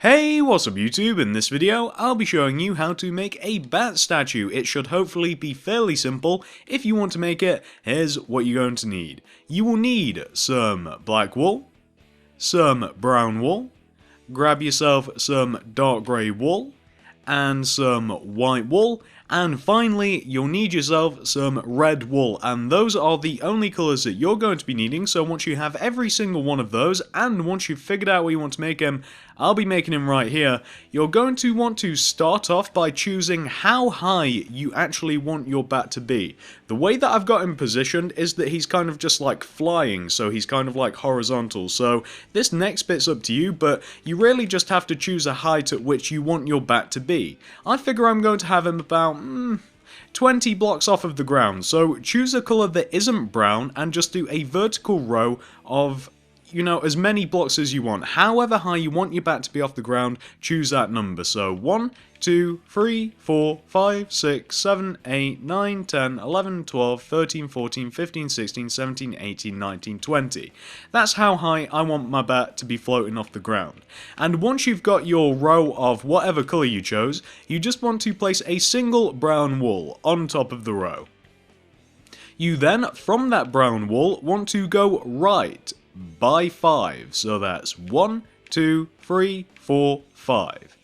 Hey, what's up YouTube? In this video, I'll be showing you how to make a bat statue. It should hopefully be fairly simple. If you want to make it, here's what you're going to need. You will need some black wool, some brown wool, grab yourself some dark grey wool, and some white wool, and finally you'll need yourself some red wool, and those are the only colours that you're going to be needing. So once you have every single one of those, and once you've figured out where you want to make him, I'll be making him right here, you're going to want to start off by choosing how high you actually want your bat to be. The way that I've got him positioned is that he's kind of just like flying, so he's kind of like horizontal, so this next bit's up to you, but you really just have to choose a height at which you want your bat to be. I figure I'm going to have him about 20 blocks off of the ground, so choose a colour that isn't brown and just do a vertical row of, you know, as many blocks as you want. However high you want your bat to be off the ground, choose that number. So 1, 2, 3, 4, 5, 6, 7, 8, 9, 10, 11, 12, 13, 14, 15, 16, 17, 18, 19, 20. That's how high I want my bat to be floating off the ground. And once you've got your row of whatever colour you chose, you just want to place a single brown wool on top of the row. You then, from that brown wool, want to go right by 5, so that's 1, 2, 3, 4, 5.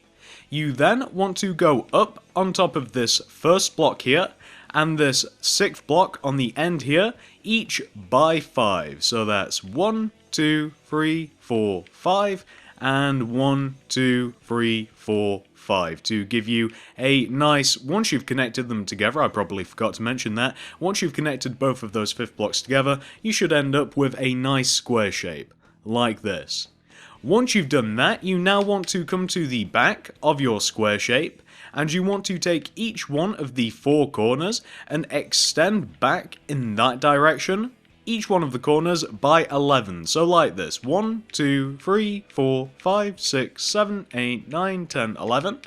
You then want to go up on top of this first block here, and this sixth block on the end here, each by 5, so that's 1, 2, 3, 4, 5, and 1, 2, 3, 4, 5 to give you a nice, once you've connected them together, I probably forgot to mention that, once you've connected both of those fifth blocks together, you should end up with a nice square shape, like this. Once you've done that, you now want to come to the back of your square shape, and you want to take each one of the 4 corners and extend back in that direction, each one of the corners by 11, so like this, 1, 2, 3, 4, 5, 6, 7, 8, 9, 10, 11,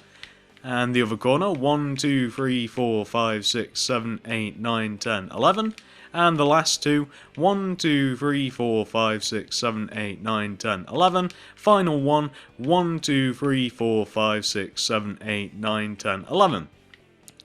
and the other corner, 1, 2, 3, 4, 5, 6, 7, 8, 9, 10, 11, and the last two, 1, 2, 3, 4, 5, 6, 7, 8, 9, 10, 11, final one, 1, 2, 3, 4, 5, 6, 7, 8, 9, 10, 11.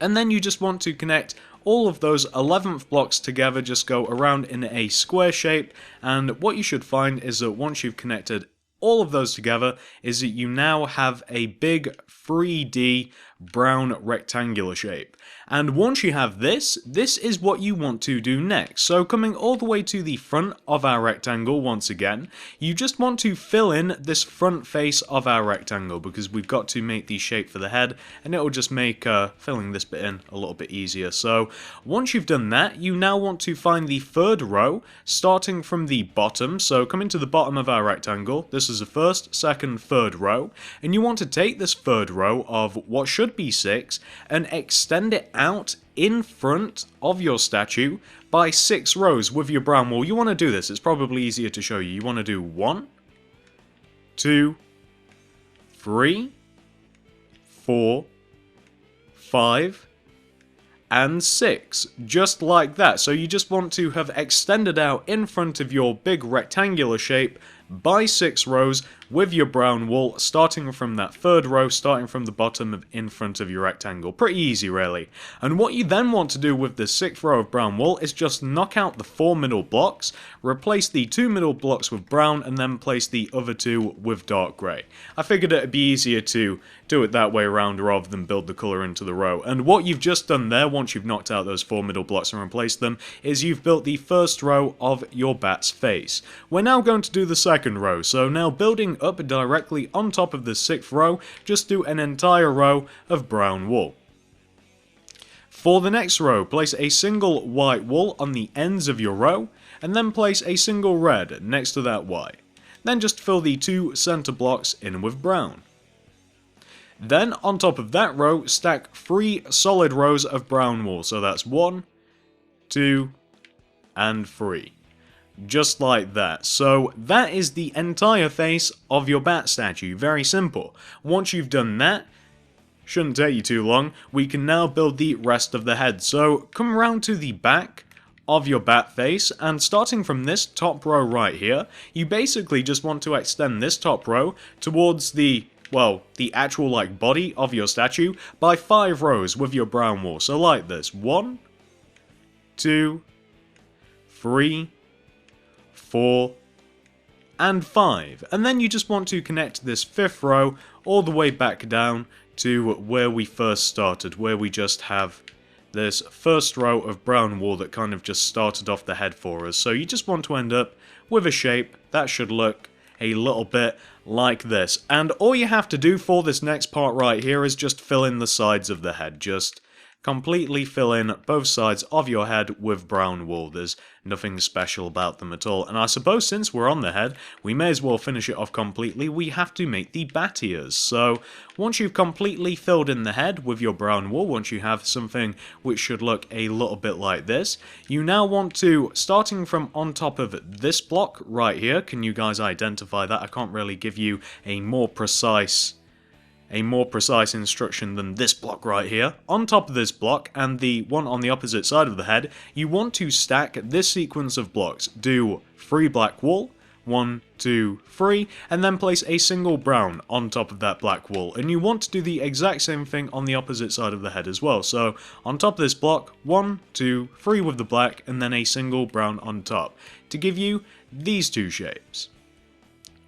And then you just want to connect all of those 11th blocks together, just go around in a square shape, and what you should find is that once you've connected all of those together, is that you now have a big 3D brown rectangular shape. And once you have this is what you want to do next. So coming all the way to the front of our rectangle once again, you just want to fill in this front face of our rectangle, because we've got to make the shape for the head, and it'll just make filling this bit in a little bit easier. So once you've done that, you now want to find the third row, starting from the bottom. So come into the bottom of our rectangle, this is the first, second, third row, and you want to take this third row of what should be 6 and extend it out in front of your statue by 6 rows with your brown wool. You want to do this, it's probably easier to show you. You want to do 1, 2, 3, 4, 5, and 6, just like that. So you just want to have extended out in front of your big rectangular shape by 6 rows with your brown wool, starting from that third row, starting from the bottom of in front of your rectangle. Pretty easy, really. And what you then want to do with the 6th row of brown wool is just knock out the 4 middle blocks, replace the 2 middle blocks with brown, and then place the other 2 with dark grey. I figured it'd be easier to do it that way around rather than build the colour into the row. And what you've just done there, once you've knocked out those 4 middle blocks and replaced them, is you've built the first row of your bat's face. We're now going to do the second row, so now building up directly on top of the 6th row, just do an entire row of brown wool. For the next row, place a single white wool on the ends of your row, and then place a single red next to that white. Then just fill the 2 center blocks in with brown. Then on top of that row, stack 3 solid rows of brown wool, so that's 1, 2, and 3. Just like that. So that is the entire face of your bat statue. Very simple. Once you've done that, shouldn't take you too long, we can now build the rest of the head. So come around to the back of your bat face, and starting from this top row right here, you basically just want to extend this top row towards the well, the actual like body of your statue by 5 rows with your brown wool. So like this, 1, 2, 3, 4, and 5. And then you just want to connect this 5th row all the way back down to where we first started, where we just have this first row of brown wool that kind of just started off the head for us. So you just want to end up with a shape that should look a little bit like this. And all you have to do for this next part right here is just fill in the sides of the head. Just completely fill in both sides of your head with brown wool. There's nothing special about them at all. And I suppose since we're on the head, we may as well finish it off completely. We have to make the bat ears. So once you've completely filled in the head with your brown wool, once you have something which should look a little bit like this, you now want to, starting from on top of this block right here, can you guys identify that? I can't really give you a more precise instruction than this block right here. On top of this block, and the one on the opposite side of the head, you want to stack this sequence of blocks. Do 3 black wool, 1, 2, 3, and then place a single brown on top of that black wool. And you want to do the exact same thing on the opposite side of the head as well. So on top of this block, 1, 2, 3 with the black, and then a single brown on top, to give you these 2 shapes.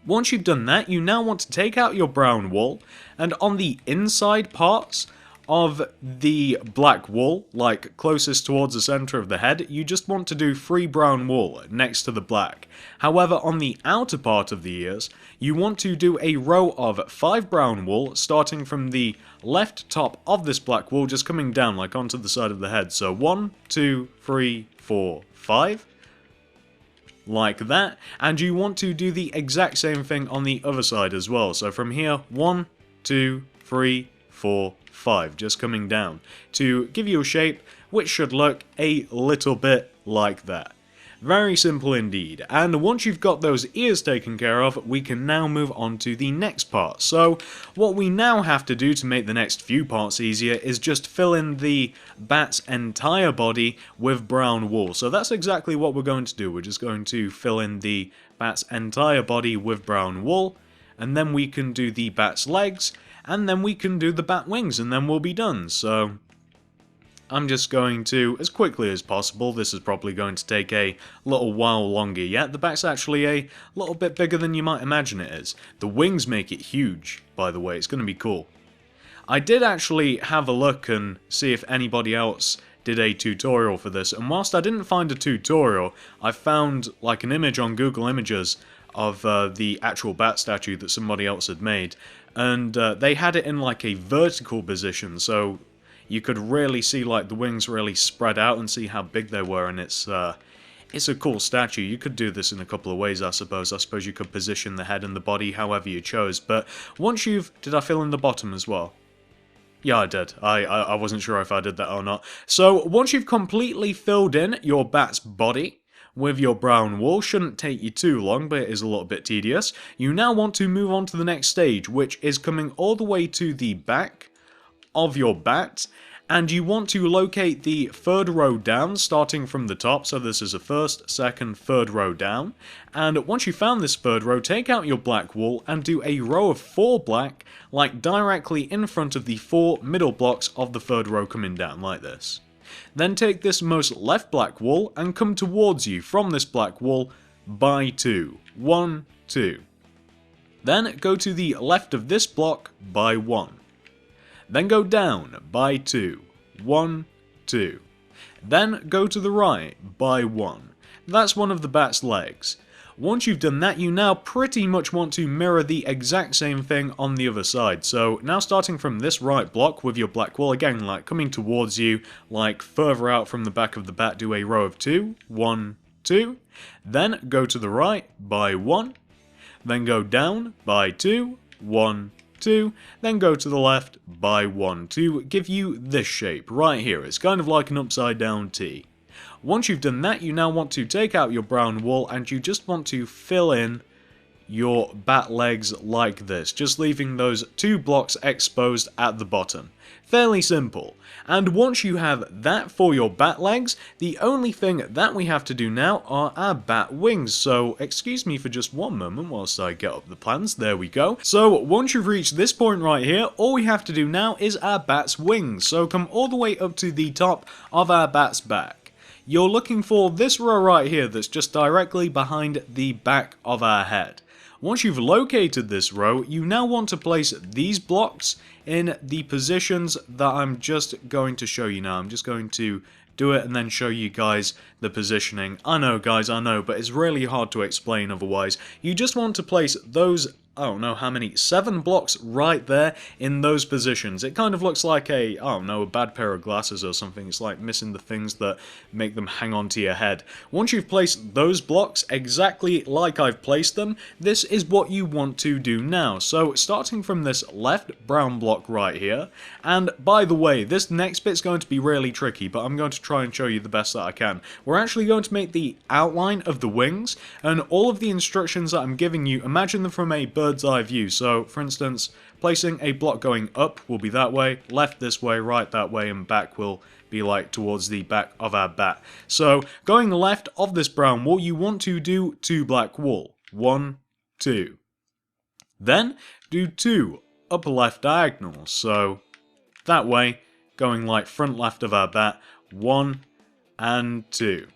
Once you've done that, you now want to take out your brown wool, and on the inside parts of the black wool, like closest towards the center of the head, you just want to do 3 brown wool next to the black. However, on the outer part of the ears, you want to do a row of 5 brown wool, starting from the left top of this black wool, just coming down like onto the side of the head. So 1, 2, 3, 4, 5. Like that, and you want to do the exact same thing on the other side as well. So from here, 1, 2, 3, 4, 5, just coming down to give you a shape which should look a little bit like that. Very simple indeed, and once you've got those ears taken care of, we can now move on to the next part. So what we now have to do to make the next few parts easier is just fill in the bat's entire body with brown wool. So that's exactly what we're going to do. We're just going to fill in the bat's entire body with brown wool, and then we can do the bat's legs, and then we can do the bat wings, and then we'll be done. So I'm just going to, as quickly as possible, this is probably going to take a little while longer yet. The back's actually a little bit bigger than you might imagine it is. The wings make it huge, by the way, it's going to be cool. I did actually have a look and see if anybody else did a tutorial for this, and whilst I didn't find a tutorial, I found like an image on Google Images of the actual bat statue that somebody else had made, and they had it in like a vertical position, so you could really see like the wings really spread out and see how big they were, and it's a cool statue. You could do this in a couple of ways, I suppose. I suppose you could position the head and the body however you chose, but once you've... Did I fill in the bottom as well? Yeah, I did. I wasn't sure if I did that or not. So once you've completely filled in your bat's body with your brown wool, shouldn't take you too long, but it is a little bit tedious, you now want to move on to the next stage, which is coming all the way to the back of your bat, and you want to locate the 3rd row down, starting from the top. So this is a 1st, 2nd, 3rd row down, and once you found this 3rd row, take out your black wool and do a row of 4 black, like directly in front of the 4 middle blocks of the 3rd row coming down, like this. Then take this most left black wool and come towards you from this black wool by 2. 1, 2. Then go to the left of this block by 1. Then go down by 2. 1, 2. Then go to the right by 1. That's one of the bat's legs. Once you've done that, you now pretty much want to mirror the exact same thing on the other side. So now starting from this right block with your black wool, again like coming towards you, like further out from the back of the bat, do a row of 2. 1, 2. Then go to the right by 1. Then go down by 2. 1, 2, then go to the left by 1 to give you this shape right here. It's kind of like an upside down T. Once you've done that, you now want to take out your brown wool and you just want to fill in your bat legs like this, just leaving those 2 blocks exposed at the bottom. Fairly simple. And once you have that for your bat legs, the only thing that we have to do now are our bat wings. So excuse me for just one moment whilst I get up the plans. There we go. So once you've reached this point right here, all we have to do now is our bat's wings. So come all the way up to the top of our bat's back. You're looking for this row right here that's just directly behind the back of our head. Once you've located this row, you now want to place these blocks in the positions that I'm just going to show you now. I'm just going to do it and then show you guys the positioning. I know guys, I know, but it's really hard to explain otherwise. You just want to place those, I don't know how many, 7 blocks right there in those positions. It kind of looks like a, I don't know, a bad pair of glasses or something. It's like missing the things that make them hang on to your head. Once you've placed those blocks exactly like I've placed them, this is what you want to do now. So starting from this left brown block right here, and by the way, this next bit's going to be really tricky, but I'm going to try and show you the best that I can. We're actually going to make the outline of the wings, and all of the instructions that I'm giving you, imagine them from a bird's eye view. So for instance, placing a block going up will be that way, left this way, right that way, and back will be like towards the back of our bat. So going left of this brown wall, you want to do 2 black wool. 1, 2. Then do 2 upper left diagonals. So that way, going like front left of our bat, 1 and 2.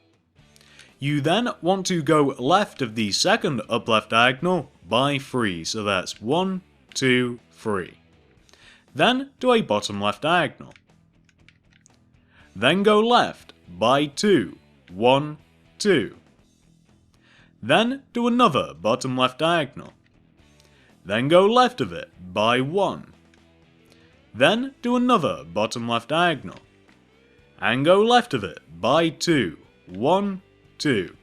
You then want to go left of the second up left diagonal by 3, so that's 1, 2, 3. Then do a bottom left diagonal. Then go left by 2, 1, 2. Then do another bottom left diagonal. Then go left of it by 1. Then do another bottom left diagonal. And go left of it by 2, 1, 2.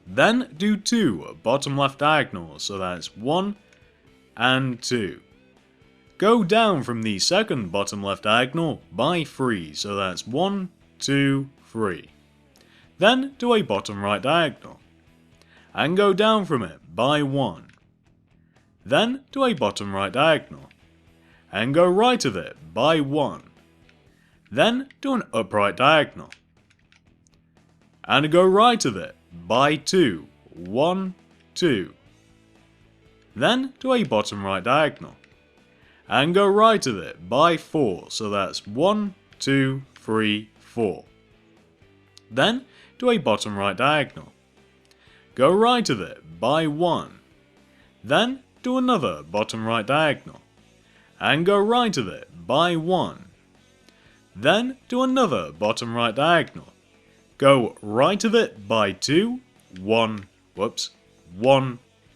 Then do 2 bottom left diagonals, so that's 1 and 2. Go down from the second bottom left diagonal by 3, so that's 1, 2, 3. Then do a bottom right diagonal. And go down from it by 1. Then do a bottom right diagonal. And go right of it by 1. Then do an upright diagonal. And go right of it by 2, 1, 2. Then do a bottom right diagonal. And go right of it by 4, so that's 1, 2, 3, 4. Then do a bottom right diagonal. Go right of it by 1. Then do another bottom right diagonal. And go right of it by 1. Then do another bottom right diagonal. Go right of it by 2, 1,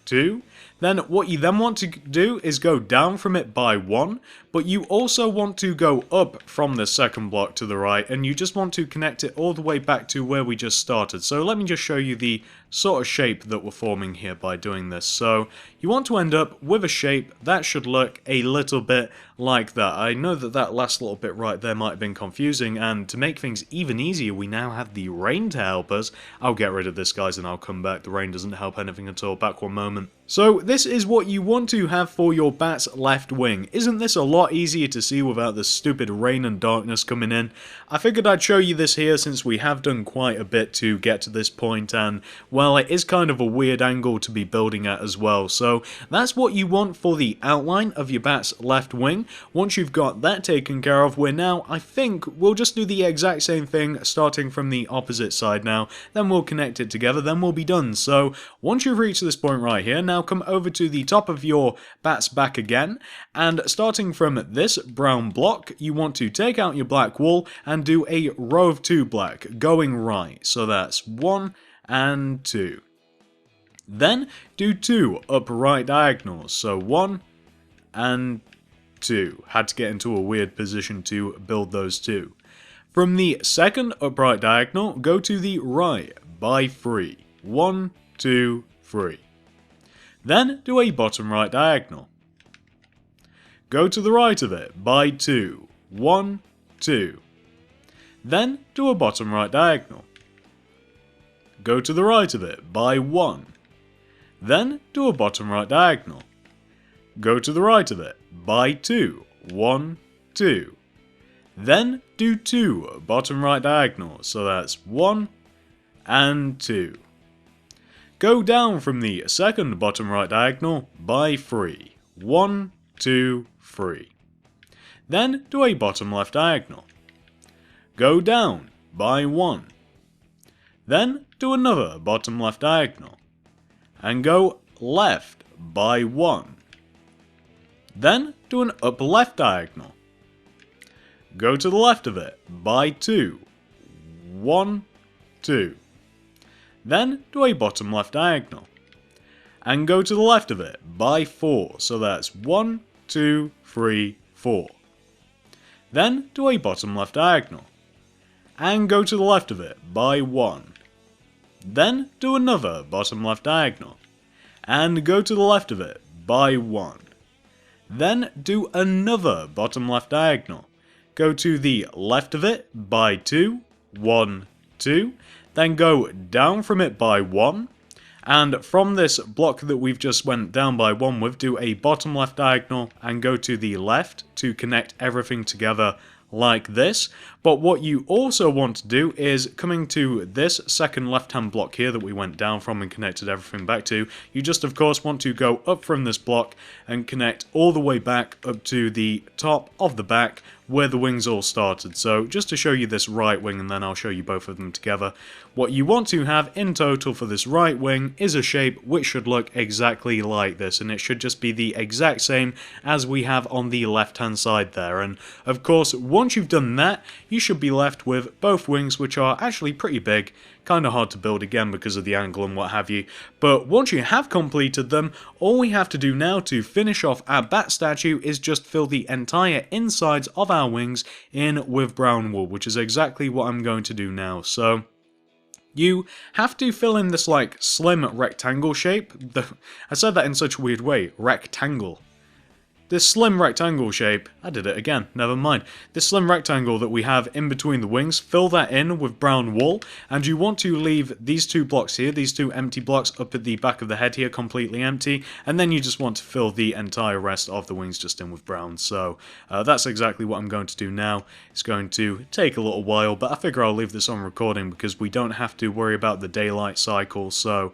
2. Then what you then want to do is go down from it by 1, but you also want to go up from the second block to the right, and you just want to connect it all the way back to where we just started. So let me just show you the sort of shape that we're forming here by doing this. So you want to end up with a shape that should look a little bit like that. I know that that last little bit right there might have been confusing, and to make things even easier, we now have the rain to help us. I'll get rid of this, guys, and I'll come back. The rain doesn't help anything at all. Back one moment. So this is what you want to have for your bat's left wing. Isn't this a lot easier to see without the stupid rain and darkness coming in? I figured I'd show you this here since we have done quite a bit to get to this point, and well, it is kind of a weird angle to be building at as well. So that's what you want for the outline of your bat's left wing. Once you've got that taken care of, we're now, I think, we'll just do the exact same thing starting from the opposite side now. Then we'll connect it together, then we'll be done. So once you've reached this point right here, now come over to the top of your bat's back again, and starting from this brown block, you want to take out your black wool and do a row of 2 black going right. So that's 1 and 2. Then do 2 upright diagonals, so 1 and 2. Had to get into a weird position to build those 2. From the second upright diagonal, go to the right by 3. 1, 2, 3. Then do a bottom right diagonal. Go to the right of it by 2. 1, 2. Then do a bottom right diagonal. Go to the right of it by 1. Then do a bottom right diagonal. Go to the right of it, by 2, 1, 2. Then do 2 bottom right diagonals, so that's 1 and 2. Go down from the second bottom right diagonal by 3, 1, 2, 3. Then do a bottom left diagonal. Go down by 1. Then do another bottom left diagonal. And go left by 1. Then do an up left diagonal. Go to the left of it by 2. 1, 2. Then do a bottom left diagonal. And go to the left of it by 4, so that's 1, 2, 3, 4. Then do a bottom left diagonal. And go to the left of it by 1. Then do another bottom left diagonal. And go to the left of it by 1. Then do another bottom left diagonal. Go to the left of it by 2, 1, 2. Then go down from it by 1. And from this block that we've just went down by 1 with, do a bottom left diagonal and go to the left to connect everything together like this. But what you also want to do is, coming to this second left hand block here that we went down from and connected everything back to, you just of course want to go up from this block and connect all the way back up to the top of the back where the wings all started. So just to show you this right wing, and then I'll show you both of them together, what you want to have in total for this right wing is a shape which should look exactly like this, and it should just be the exact same as we have on the left hand side there. And of course, once you've done that, you should be left with both wings, which are actually pretty big, kind of hard to build again because of the angle and what have you. But once you have completed them, all we have to do now to finish off our bat statue is just fill the entire insides of our wings in with brown wool, which is exactly what I'm going to do now. So you have to fill in this like slim rectangle shape. I said that in such a weird way, rectangle. This slim rectangle shape, I did it again, never mind. This slim rectangle that we have in between the wings, fill that in with brown wool, and you want to leave these two blocks here, these two empty blocks up at the back of the head here completely empty, and then you just want to fill the entire rest of the wings just in with brown. So that's exactly what I'm going to do now. It's going to take a little while, but I figure I'll leave this on recording because we don't have to worry about the daylight cycle, so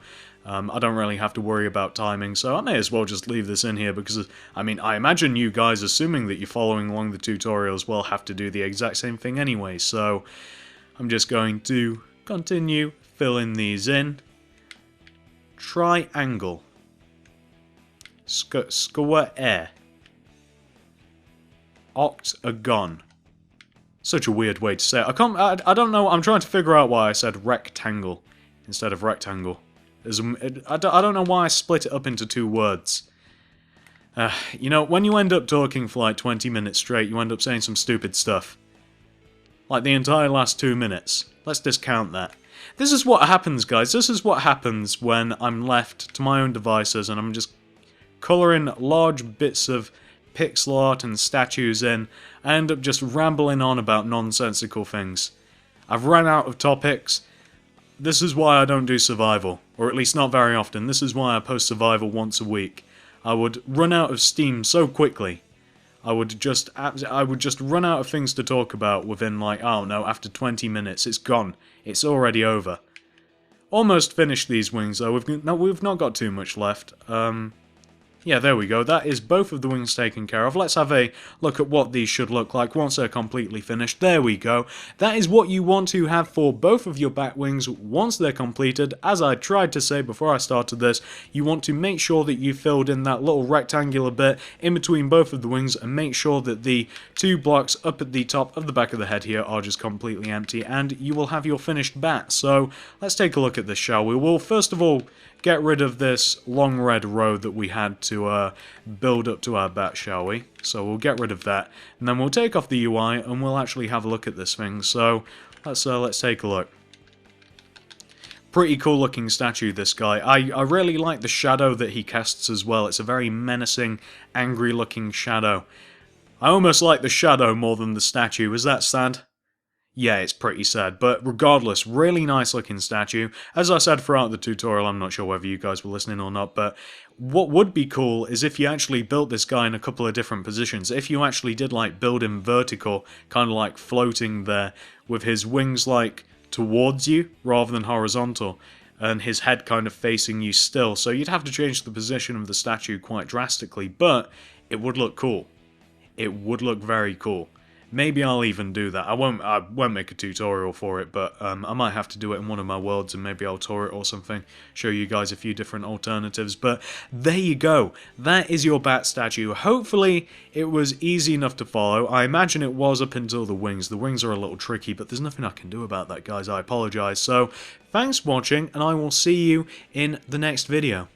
I don't really have to worry about timing, so I may as well just leave this in here because, I mean, I imagine you guys, assuming that you're following along the tutorials, will have to do the exact same thing anyway, so I'm just going to continue filling these in. Triangle. Square. Octagon. Such a weird way to say it. I don't know, I'm trying to figure out why I said rectangle instead of rectangle. I don't know why I split it up into two words. You know, when you end up talking for like 20 minutes straight, you end up saying some stupid stuff. Like the entire last 2 minutes. Let's discount that. This is what happens, guys. This is what happens when I'm left to my own devices and I'm just colouring large bits of pixel art and statues in. I end up just rambling on about nonsensical things. I've run out of topics. This is why I don't do survival, or at least not very often. This is why I post survival once a week. I would run out of steam so quickly. I would just run out of things to talk about within, like, oh no, after 20 minutes, it's gone. It's already over. Almost finished these wings though. We've not got too much left. Yeah, there we go. That is both of the wings taken care of. Let's have a look at what these should look like once they're completely finished. There we go. That is what you want to have for both of your bat wings once they're completed. As I tried to say before I started this, you want to make sure that you filled in that little rectangular bit in between both of the wings and make sure that the two blocks up at the top of the back of the head here are just completely empty, and you will have your finished bat. So let's take a look at this, shall we? We'll first of all get rid of this long red row that we had to build up to our bat, shall we? So we'll get rid of that, and then we'll take off the UI and we'll actually have a look at this thing. So let's take a look. Pretty cool looking statue, this guy. I really like the shadow that he casts as well. It's a very menacing, angry looking shadow. I almost like the shadow more than the statue. Is that sad? yeah, it's pretty sad. But regardless, really nice looking statue. As I said throughout the tutorial, I'm not sure whether you guys were listening or not, but what would be cool is if you actually built this guy in a couple of different positions. If you actually did like build him vertical, kind of like floating there, with his wings like towards you rather than horizontal, and his head kind of facing you still. So you'd have to change the position of the statue quite drastically, but it would look cool. It would look very cool. Maybe I'll even do that. I won't make a tutorial for it, but I might have to do it in one of my worlds, and maybe I'll tour it or something, show you guys a few different alternatives. But there you go. That is your bat statue. Hopefully it was easy enough to follow. I imagine it was up until the wings. The wings are a little tricky, but there's nothing I can do about that, guys. I apologize. So thanks for watching, and I will see you in the next video.